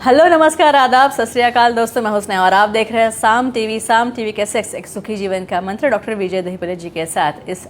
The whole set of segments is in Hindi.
हेलो, नमस्कार, आदाब, सत श्री अकाल दोस्तों। मैं हुस्न और आप देख रहे हैं साम टीवी के सेक्स एक सुखी जीवन का मंत्र डॉक्टर विजय दहीपले जी के साथ इस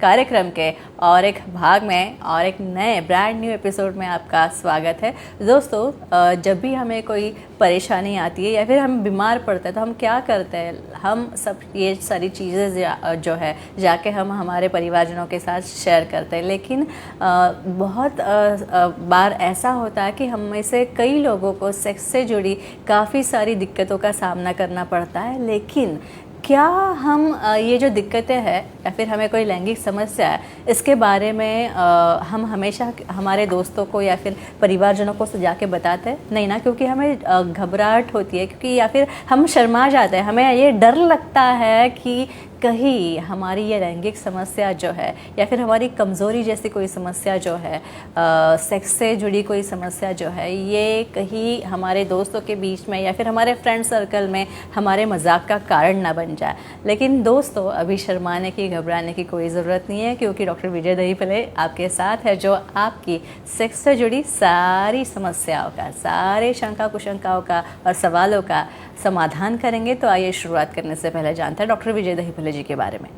कार्यक्रम के और एक भाग में और एक नए ब्रांड न्यू एपिसोड में आपका स्वागत है। दोस्तों, जब भी हमें कोई परेशानी आती है या फिर हम बीमार पड़ते हैं तो हम क्या करते हैं, हम सब ये सारी चीज़ें जो है जाके हम हमारे परिवारजनों के साथ शेयर करते हैं। लेकिन बहुत बार ऐसा होता है कि हम में से कई लोगों को सेक्स से जुड़ी काफ़ी सारी दिक्कतों का सामना करना पड़ता है। लेकिन क्या हम ये जो दिक्कतें हैं या फिर हमें कोई लैंगिक समस्या है, इसके बारे में हम हमेशा हमारे दोस्तों को या फिर परिवारजनों को जाके बताते हैं? नहीं ना, क्योंकि हमें घबराहट होती है, क्योंकि या फिर हम शर्मा जाते हैं। हमें ये डर लगता है कि कहीं हमारी ये लैंगिक समस्या जो है या फिर हमारी कमज़ोरी जैसी कोई समस्या जो है, सेक्स से जुड़ी कोई समस्या जो है, ये कहीं हमारे दोस्तों के बीच में या फिर हमारे फ्रेंड सर्कल में हमारे मजाक का कारण ना बन जाए। लेकिन दोस्तों, अभी शर्माने की, घबराने की कोई ज़रूरत नहीं है, क्योंकि डॉक्टर विजय दहीपले आपके साथ है, जो आपकी सेक्स से जुड़ी सारी समस्याओं का, सारे शंका कुशंकाओं का और सवालों का समाधान करेंगे। तो आइए शुरुआत करने से पहले जानते हैं डॉक्टर विजय दहीपले जी के बारे में।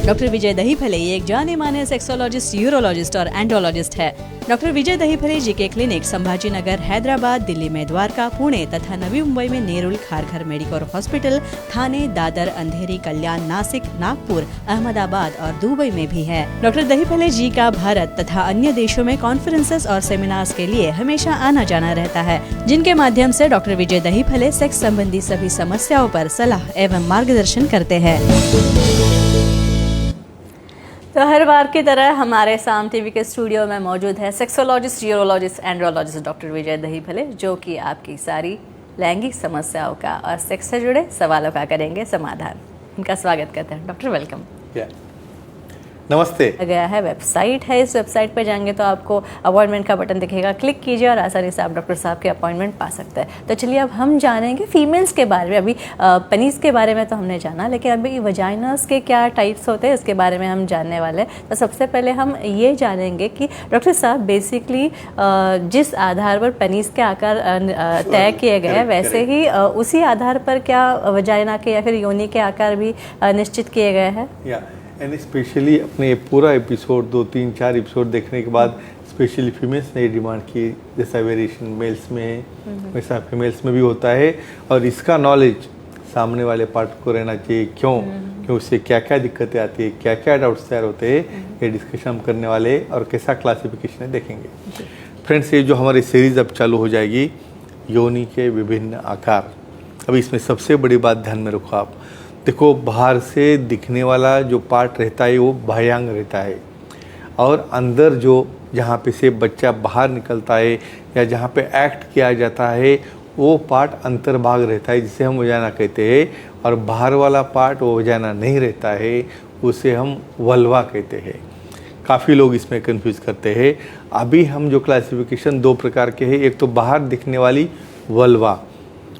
डॉक्टर विजय दहीपले एक जाने माने सेक्सोलॉजिस्ट, यूरोलॉजिस्ट और एंड्रोलॉजिस्ट है। डॉक्टर विजय दहीपले जी के क्लिनिक संभाजी नगर, हैदराबाद, दिल्ली में द्वारका, पुणे तथा नवी मुंबई में नेरुल, खारघर मेडिकोर हॉस्पिटल, थाने, दादर, अंधेरी, कल्याण, नासिक, नागपुर, अहमदाबाद और दुबई में भी है। डॉक्टर दहीपले जी का भारत तथा अन्य देशों में कॉन्फ्रेंसेस और सेमिनार्स के लिए हमेशा आना जाना रहता है, जिनके माध्यम से डॉक्टर विजय दहीपले सेक्स संबंधी सभी समस्याओं पर सलाह एवं मार्गदर्शन करते हैं। तो हर बार की तरह हमारे साम टीवी के स्टूडियो में मौजूद है सेक्सोलॉजिस्ट, यूरोलॉजिस्ट, एंड्रोलॉजिस्ट डॉक्टर विजय दहीपले, जो कि आपकी सारी लैंगिक समस्याओं का और सेक्स से जुड़े सवालों का करेंगे समाधान। उनका स्वागत करते हैं डॉक्टर। वेलकम। नमस्ते। गया है, वेबसाइट है, इस वेबसाइट पर जाएंगे तो आपको अपॉइंटमेंट का बटन दिखेगा, क्लिक कीजिए और आसानी से आप डॉक्टर साहब के अपॉइंटमेंट पा सकते हैं। तो चलिए अब हम जानेंगे फीमेल्स के बारे में। अभी पेनिस के बारे में तो हमने जाना, लेकिन अभी वजाइनस के क्या टाइप्स होते हैं इसके बारे में हम जानने वाले हैं। तो सबसे पहले हम ये जानेंगे कि डॉक्टर साहब बेसिकली जिस आधार पर पेनिस के आकार तय किए गए हैं, वैसे ही उसी आधार पर क्या वजाइना के या फिर योनि के आकार भी निश्चित किए गए हैं? एंड स्पेशली अपने पूरा एपिसोड 2, 3, 4 एपिसोड देखने के बाद स्पेशली फीमेल्स ने डिमांड की, जैसा वेरिएशन मेल्स में है वैसा फीमेल्स में भी होता है। और इसका नॉलेज सामने वाले पार्ट को रहना चाहिए। क्यों उससे क्या क्या दिक्कतें आती है, क्या क्या डाउट्स तैयार होते हैं, ये डिस्कशन हम करने वाले और कैसा क्लासिफिकेशन है देखेंगे। फ्रेंड्स, ये जो हमारी सीरीज अब चालू हो जाएगी, योनि के विभिन्न आकार। अभी इसमें सबसे बड़ी बात ध्यान में रखो आप। देखो, बाहर से दिखने वाला जो पार्ट रहता है वो बाह्यांग रहता है, और अंदर जो जहाँ पे से बच्चा बाहर निकलता है या जहाँ पे एक्ट किया जाता है वो पार्ट अंतर्भाग रहता है, जिसे हम वजाना कहते हैं। और बाहर वाला पार्ट वो वजाना नहीं रहता है, उसे हम वल्वा कहते हैं। काफ़ी लोग इसमें कंफ्यूज करते हैं। अभी हम जो क्लासिफिकेशन 2 प्रकार के हैं, एक तो बाहर दिखने वाली वल्वा,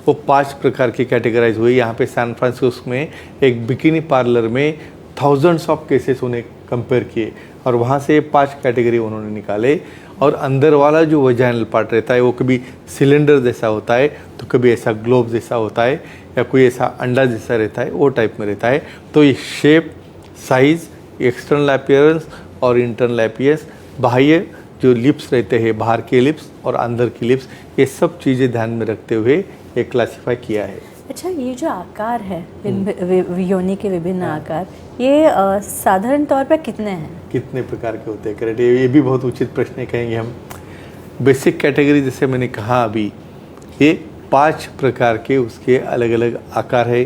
वो 5 प्रकार की कैटेगराइज हुई। यहाँ पे सैन फ्रांसिस्को में एक बिकिनी पार्लर में थाउजेंड्स ऑफ केसेस उन्हें कंपेयर किए और वहाँ से 5 कैटेगरी उन्होंने निकाले। और अंदर वाला जो वजाइनल पार्ट रहता है वो कभी सिलेंडर जैसा होता है, तो कभी ऐसा ग्लोब जैसा होता है, या कोई ऐसा अंडा जैसा रहता है, वो टाइप में रहता है। तो ये शेप, साइज़, एक्सटर्नल अपीयरेंस और इंटरनल अपीयरेंस, बाह्य जो लिप्स रहते हैं, बाहर के लिप्स और अंदर की लिप्स, ये सब चीज़ें ध्यान में रखते हुए एक क्लासिफाई किया है। अच्छा, ये जो आकार है योनि के विभिन्न आकार, ये साधारण तौर पर कितने हैं? कितने प्रकार के होते हैं? करेक्ट, ये भी बहुत उचित प्रश्न है, कहेंगे हम। बेसिक कैटेगरी जैसे मैंने कहा अभी, ये 5 प्रकार के उसके अलग अलग आकार है।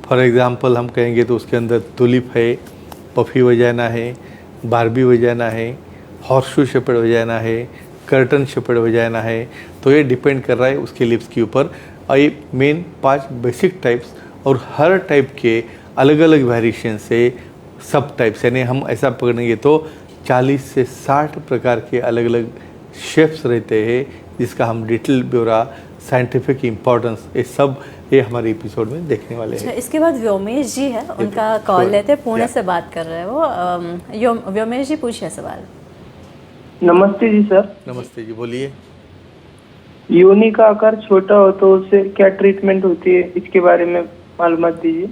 फॉर एग्जांपल हम कहेंगे तो उसके अंदर तुलिप है, पफी वजाना है, बारबी वजाना है, हॉर्सशू शेपर्ड वजाना है, कर्टन शेपर्ड वजाना है। तो ये डिपेंड कर रहा है उसके लिप्स के ऊपर। और ये मेन 5 बेसिक टाइप्स, और हर टाइप के अलग अलग वेरिएशन से सब टाइप्स, यानी हम ऐसा पकड़ेंगे तो 40 से 60 प्रकार के अलग अलग शेप्स रहते हैं, जिसका हम डिटेल ब्यौरा, साइंटिफिक इम्पोर्टेंस, ये हमारे एपिसोड में देखने वाले हैं। इसके बाद व्योमेश जी है, उनका कॉल लेते हैं, पुणे से बात कर रहे हैं वो। व्योमेश जी, पूछिए सवाल। नमस्ते जी सर। नमस्ते जी, बोलिए। योनि का आकार छोटा हो तो उससे क्या ट्रीटमेंट होती है, इसके बारे में मालूमात दीजिए।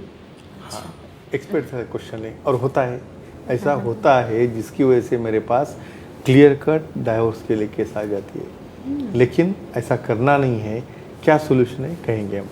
एक्सपर्ट का क्वेश्चन है और होता है, ऐसा होता है जिसकी वजह से मेरे पास क्लियर कट डाइवोर्स के लिए केस आ जाती है। लेकिन ऐसा करना नहीं है। क्या सोल्यूशन है कहेंगे हम।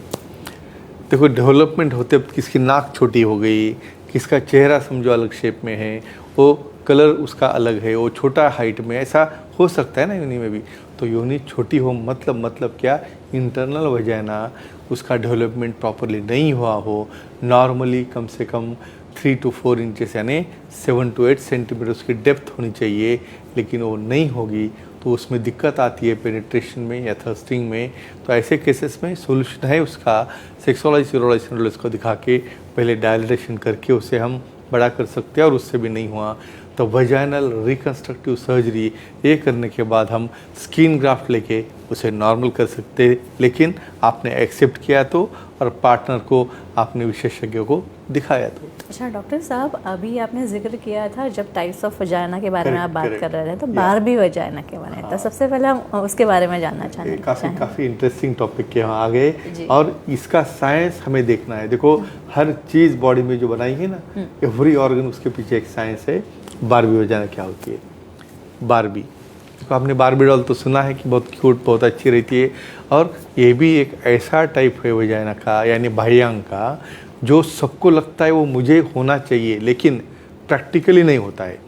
देखो, डेवलपमेंट होते वक्त किसकी नाक छोटी हो गई, किसका चेहरा समझो अलग शेप में है, वो कलर उसका अलग है, वो छोटा हाइट में, ऐसा हो सकता है ना योनि में भी। तो योनि छोटी हो मतलब क्या, इंटरनल वजाइना उसका डेवलपमेंट प्रॉपरली नहीं हुआ हो। नॉर्मली कम से कम 3 to 4 इंचेस यानी 7 to 8 सेंटीमीटर उसकी डेप्थ होनी चाहिए, लेकिन वो नहीं होगी तो उसमें दिक्कत आती है पेनिट्रेशन में या थर्स्टिंग में। तो ऐसे केसेस में सोल्यूशन है उसका, सेक्सोलॉजी यूरोलॉजी एंड्रोलॉजिस्ट को दिखा के पहले डायलिटेशन करके उसे हम बड़ा कर सकते हैं, और उससे भी नहीं हुआ तो वजाइनल रिकन्स्ट्रक्टिव सर्जरी ये करने के बाद हम स्किन ग्राफ्ट लेके उसे नॉर्मल कर सकते हैं। लेकिन आपने एक्सेप्ट किया तो, और पार्टनर को आपने विशेषज्ञों को दिखाया तो। अच्छा डॉक्टर साहब, अभी आपने जिक्र किया था जब टाइप्स ऑफ वजाइना के बारे में आप बात Correct. कर रहे थे, तो बारबी वजाइना के बारे में, तो सबसे पहले हम उसके बारे में जानना चाहेंगे। काफ़ी इंटरेस्टिंग टॉपिक के यहाँ आ गए, जी। और इसका साइंस हमें देखना है। देखो, हर चीज़ बॉडी में जो बनाई है ना, एवरी ऑर्गन, उसके पीछे एक साइंस है। बारबी वजाइना क्या होती है? बारबी, देखो आपने बारबी डॉल तो सुना है कि बहुत क्यूट, बहुत अच्छी रहती है, और ये भी एक ऐसा टाइप है वजाइना का यानी बाह्यांग का जो सबको लगता है वो मुझे होना चाहिए, लेकिन प्रैक्टिकली नहीं होता है।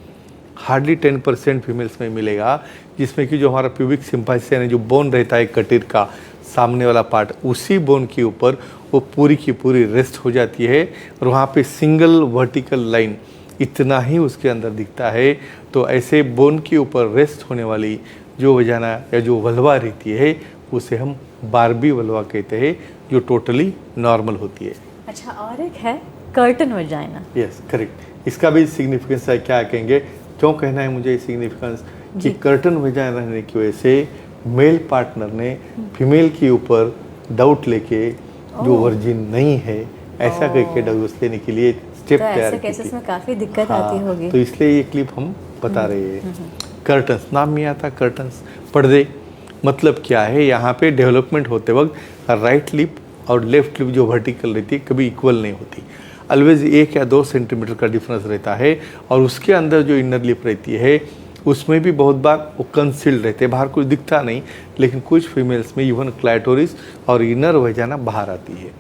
हार्डली 10% फीमेल्स में मिलेगा, जिसमें कि जो हमारा प्यूबिक सिम्पाइसिस यानी जो बोन रहता है कटीर का सामने वाला पार्ट, उसी बोन के ऊपर वो पूरी की पूरी रेस्ट हो जाती है, और वहाँ पे सिंगल वर्टिकल लाइन इतना ही उसके अंदर दिखता है। तो ऐसे बोन के ऊपर रेस्ट होने वाली जो वजाइना या जो वल्वा रहती है, उसे हम बारबी वल्वा कहते हैं, जो टोटली नॉर्मल होती है। अच्छा, और एक है कर्टन वजाइना। Yes, correct. इसका भी सिग्निफिकेंस है, क्या कहेंगे, क्यों कहना है मुझे सिग्निफिकेंस, कि कर्टन वजाइना रहने की वजह से मेल पार्टनर ने फीमेल के ऊपर डाउट लेके जो वर्जिन नहीं है ऐसा करके डाइवोर्स लेने के लिए स्टेप तो तैयार ऐसे की केसेस थी। में काफ़ी दिक्कत आती होगी। तो इसलिए ये क्लिप हम बता रहे हैं। कर्टन्स नाम में आता, कर्टन्स पर्दे, मतलब क्या है, यहाँ पे डेवलपमेंट होते वक्त राइट लिप और लेफ्ट लिप जो वर्टिकल रहती है कभी इक्वल नहीं होती, ऑलवेज 1 या 2 सेंटीमीटर का डिफरेंस रहता है। और उसके अंदर जो इनर लिप रहती है उसमें भी बहुत बार वो कंसील्ड रहते हैं, बाहर कुछ दिखता नहीं, लेकिन कुछ फीमेल्स में इवन क्लाइटोरिस और इनर वजाइना बाहर आती है।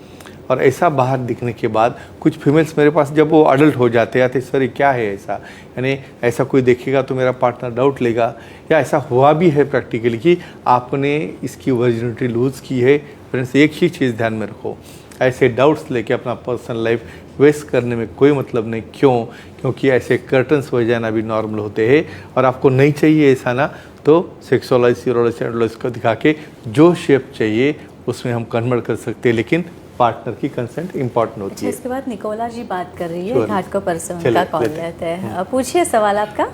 और ऐसा बाहर दिखने के बाद कुछ फीमेल्स मेरे पास जब वो अडल्ट हो जाते हैं, सर ये क्या है ऐसा, यानी ऐसा कोई देखेगा तो मेरा पार्टनर डाउट लेगा, या ऐसा हुआ भी है प्रैक्टिकली कि आपने इसकी वर्जिनिटी लूज़ की है। फ्रेंड्स, एक ही चीज़ ध्यान में रखो, ऐसे डाउट्स लेके अपना पर्सनल लाइफ वेस्ट करने में कोई मतलब नहीं। क्यों? क्योंकि ऐसे कर्टन्स वजाइना भी नॉर्मल होते हैं, और आपको नहीं चाहिए ऐसा ना, तो सेक्सोलॉजिस्ट यूरोलॉजिस्ट एंड्रोलॉजिस्ट को दिखा के जो शेप चाहिए उसमें हम कन्वर्ट कर सकते हैं, लेकिन पार्टनर की कंसेंट इंपॉर्टेंट होती अच्छा, है। इसके बाद निकोला जी बात कर रही है, Sure. घाटकोपर से चलिए, उनका कॉल लेते लेते हैं। पूछिए सवाल आपका।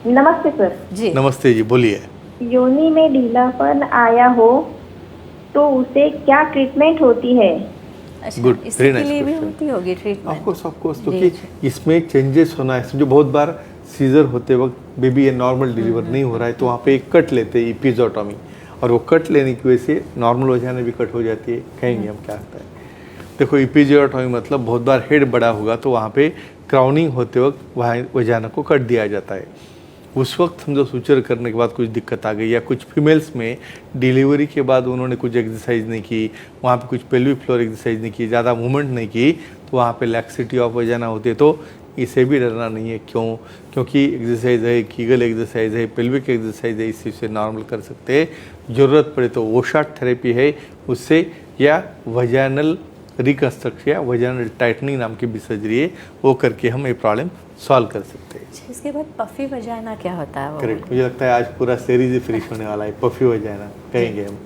नमस्ते सर। जी नमस्ते जी, बोलिए। योनि में ढीलापन आया हो तो उसे क्या ट्रीटमेंट होती है? अच्छा, Good, इसके very nice लिए भी question. होती होगी ट्रीटमेंट? ऑफकोर्स, जी, क्योंकि इसमें चेंजेस होना है। जो बहुत बार सीजर होते वक्त बेबी ये नॉर्मल डिलीवर नहीं हो रहा है, तो वहाँ पे एक कट लेते हैं, एपिजोटॉमी, और वो कट लेने की वजह से नॉर्मल वजाइना भी कट हो जाती है। कहेंगे हम क्या होता है। देखो, एपिजोटॉमी मतलब बहुत बार हेड बड़ा होगा तो वहाँ पे क्राउनिंग होते वक्त वहाँ वजाइना को कट दिया जाता है। उस वक्त समझो सुचर करने के बाद कुछ दिक्कत आ गई, या कुछ फीमेल्स में डिलीवरी के बाद उन्होंने कुछ एक्सरसाइज नहीं की, वहाँ पे कुछ पेल्विक फ्लोर एक्सरसाइज नहीं की, ज़्यादा मूवमेंट नहीं की, तो वहाँ पे लैक्सिटी ऑफ वजाइना होती है। तो इसे भी डरना नहीं है। क्यों? क्योंकि एक्सरसाइज है, कीगल एक्सरसाइज है, पेल्विक एक्सरसाइज है, इससे उसे नॉर्मल कर सकते हैं। ज़रूरत पड़े तो ओशाट थेरेपी है उससे, या वजाइनल रिकन्स्ट्रक्शन या वजाइनल टाइटनिंग नाम की भी सर्जरी है, वो करके हम ये प्रॉब्लम सॉल्व कर सकते हैं। अच्छा, इसके बाद पफी वजाइना क्या होता है वो? करेक्ट, मुझे लगता है आज पूरा सीरीज ही फिनिश होने वाला है। पफी वजाइना कहेंगे हम।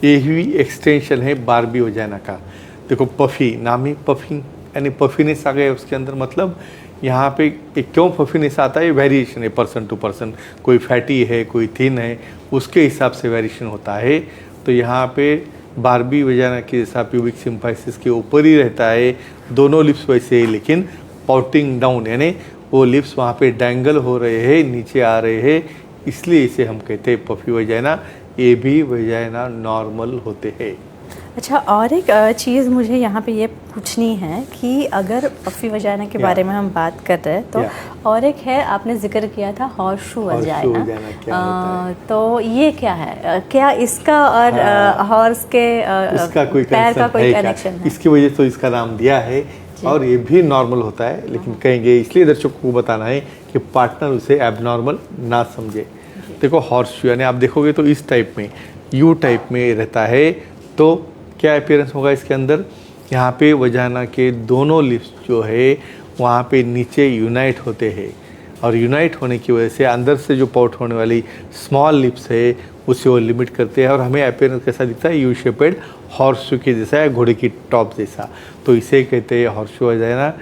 ये ही एक्सटेंशन है बारबी वजाइना का। देखो, पफी नाम ही पफिंग यानी पफीनेस आ गया उसके अंदर, मतलब यहाँ पे एक क्यों पफीनेस आता है, वेरिएशन है पर्सन टू पर्सन, कोई फैटी है, कोई थिन है, उसके हिसाब से वेरिएशन होता है। तो यहाँ पे बारबी वजाइना के जैसा प्यूबिक सिम्पाइसिस के ऊपर ही रहता है, दोनों लिप्स वैसे ही, लेकिन पाउटिंग डाउन यानी वो लिप्स वहाँ पे डैंगल हो रहे हैं, नीचे आ रहे हैं, इसलिए इसे हम कहते हैं पफी वजाइना। ये भी वजाइना नॉर्मल होते हैं। अच्छा, और एक चीज़ मुझे यहाँ पे ये पूछनी है कि अगर पफी वजाइना के बारे में हम बात कर रहे हैं तो और एक है, आपने जिक्र किया था हॉर्सशू वजाइना, क्या होता है? तो ये क्या है? क्या इसका और हॉर्स के इसका कोई पैर का कोई क्या? कनेक्शन है? इसकी वजह से तो इसका नाम दिया है और ये भी नॉर्मल होता है, लेकिन कहेंगे इसलिए दर्शकों को बताना है कि पार्टनर उसे एबनॉर्मल ना समझे। देखो हॉर्सशू यानी आप देखोगे तो इस टाइप में, यू टाइप में रहता है, तो क्या अपीयरेंस होगा इसके अंदर? यहाँ पे वजाइना के दोनों लिप्स जो है वहाँ पे नीचे यूनाइट होते हैं, और यूनाइट होने की वजह से अंदर से जो पाउट होने वाली स्मॉल लिप्स है उसे वो लिमिट करते हैं, और हमें अपीयरेंस कैसा दिखता है? यू शेपेड हॉर्सशू के जैसा है, घोड़े की टॉप जैसा। तो इसे कहते हैं हॉर्सशू वजाइना।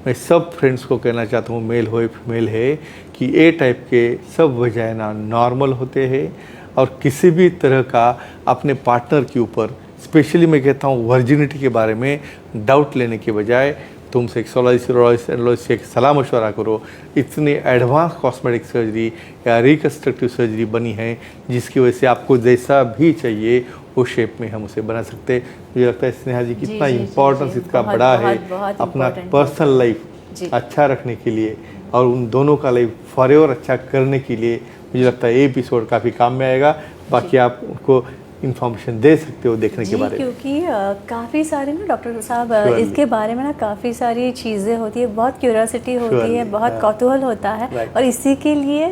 मैं सब फ्रेंड्स को कहना चाहता हूँ, मेल हो फीमेल है, कि ए टाइप के सब वजाइना नॉर्मल होते हैं, और किसी भी तरह का अपने पार्टनर के ऊपर, स्पेशली मैं कहता हूँ वर्जिनिटी के बारे में डाउट लेने के बजाय तुम सेक्सोलॉजिस्ट एनालिस्ट से सलाह मशवरा करो। इतनी एडवांस कॉस्मेटिक सर्जरी या रिकन्स्ट्रक्टिव सर्जरी बनी है जिसकी वजह से आपको जैसा भी चाहिए वो शेप में हम उसे बना सकते हैं। मुझे लगता है स्नेहा जी कितना इम्पोर्टेंस इसका बड़ा है अपना पर्सनल लाइफ अच्छा रखने के लिए और उन दोनों का लाइफ फॉरएवर अच्छा करने के लिए। मुझे लगता है ये एपिसोड काफ़ी काम में आएगा। बाकी आप उनको इन्फॉर्मेशन दे सकते हो देखने के बारे में, क्योंकि काफ़ी सारे ना डॉक्टर साहब इसके बारे में ना काफ़ी सारी चीज़ें होती है, बहुत क्यूरियोसिटी होती है, बहुत कौतूहल होता है, और इसी के लिए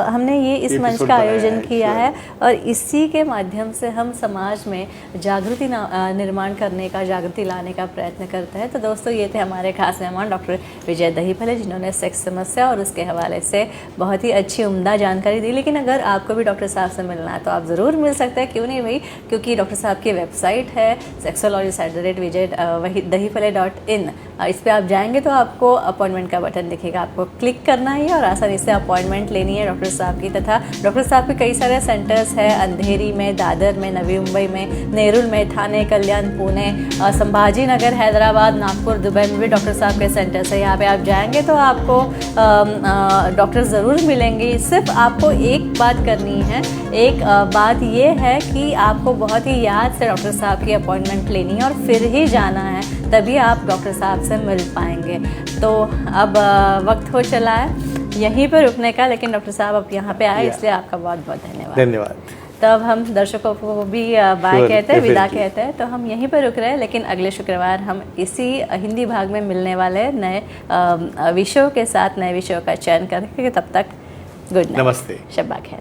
हमने ये इस मंच का आयोजन किया है, और इसी के माध्यम से हम समाज में जागृति निर्माण करने का, जागृति लाने का प्रयत्न करते हैं। तो दोस्तों, ये थे हमारे खास मेहमान डॉक्टर विजय दहीफले, जिन्होंने सेक्स समस्या और उसके हवाले से बहुत ही अच्छी उम्दा जानकारी दी। लेकिन अगर आपको भी डॉक्टर साहब से मिलना है तो आप ज़रूर मिल सकते हैं, क्यों नहीं भाई, क्योंकि डॉक्टर साहब की वेबसाइट है sexologist@vijay-dahipale.in। इस पर आप जाएंगे तो आपको अपॉइंटमेंट का बटन दिखेगा, आपको क्लिक करना है और आसानी से अपॉइंटमेंट लेनी है डॉक्टर साहब की। तथा डॉक्टर साहब के कई सारे सेंटर्स हैं, अंधेरी में, दादर में, नवी मुंबई में, नेरुल में, थाने, कल्याण, पुणे, संभाजी नगर, हैदराबाद, नागपुर, दुबई में भी डॉक्टर साहब के सेंटर्स है। यहाँ पे आप जाएंगे तो आपको डॉक्टर ज़रूर मिलेंगे। सिर्फ आपको एक बात करनी है, एक बात ये है कि आपको बहुत ही याद से डॉक्टर साहब की अपॉइंटमेंट लेनी है और फिर ही जाना है, तभी आप डॉक्टर साहब से मिल पाएंगे। तो अब वक्त हो चला है यहीं पर रुकने का, लेकिन डॉक्टर साहब अब यहाँ पे आए, इसलिए आपका बहुत बहुत धन्यवाद। तब हम दर्शकों को भी बाय कहते हैं, विदा कहते हैं, तो हम यहीं पर रुक रहे हैं। लेकिन अगले शुक्रवार हम इसी हिंदी भाग में मिलने वाले नए विषयों के साथ नए विषयों का चयन करेंगे। तब तक गुड नाइट, नमस्ते, शब्बा खैर।